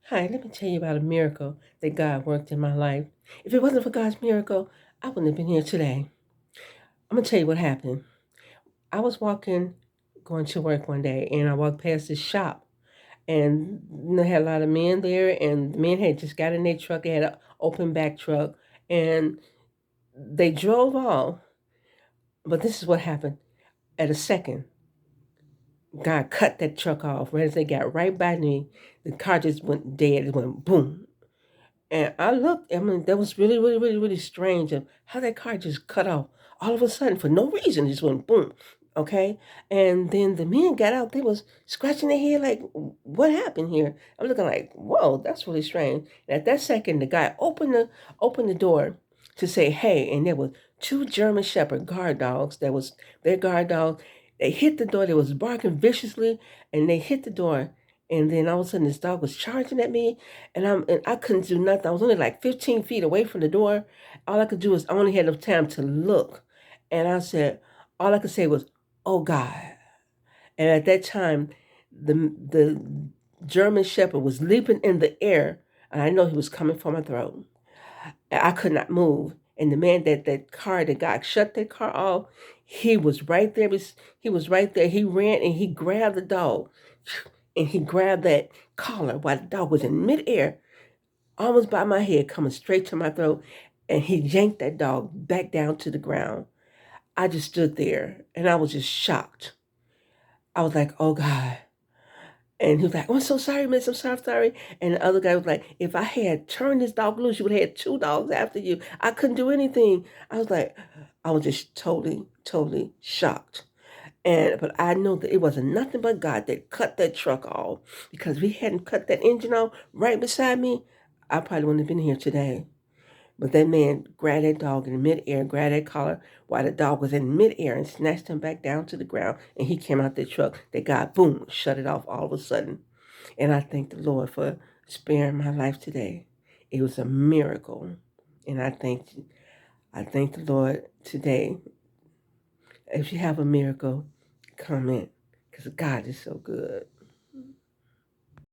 Hi, let me tell you about a miracle that God worked in my life. If it wasn't for God's miracle, I wouldn't have been here today. I'm going to tell you what happened. I was walking, going to work one day, and I walked past this shop, and they had a lot of men there, and the men had just got in their truck. They had an open back truck, and they drove off. But this is what happened. At a second, God cut that truck off. Right as they got right by me, the car just went dead. It went boom. And I looked, I mean, that was really, really, really, really strange of how that car just cut off all of a sudden for no reason. It just went boom. Okay. And then the men got out, they was scratching their head like, what happened here? I'm looking like, whoa, that's really strange. And at that second, the guy opened the door to say, hey, and there was two German Shepherd guard dogs that was their guard dog. They hit the door, they was barking viciously, and they hit the door. And then all of a sudden this dog was charging at me and I couldn't do nothing. I was only like 15 feet away from the door. All I could do was I only had enough time to look. And I said, all I could say was, oh God. And at that time, the German Shepherd was leaping in the air, and I know he was coming for my throat. And I could not move. And the man that car that got shut that car off, he was right there. He was right there. He ran and he grabbed the dog, and he grabbed that collar while the dog was in midair almost by my head, coming straight to my throat, and he yanked that dog back down to the ground. I just stood there and I was just shocked. I was like, oh God. And he was like, oh, I'm so sorry, miss. I'm so sorry. And the other guy was like, if I had turned this dog loose, you would have had two dogs after you. I couldn't do anything. I was like, I was just totally, totally shocked. But I know that it wasn't nothing but God that cut that truck off. Because if he hadn't cut that engine off right beside me, I probably wouldn't have been here today. But that man grabbed that dog in midair, grabbed that collar while the dog was in midair and snatched him back down to the ground. And he came out the truck. That guy, boom, shut it off all of a sudden. And I thank the Lord for sparing my life today. It was a miracle. And I thank the Lord today. If you have a miracle, comment because God is so good.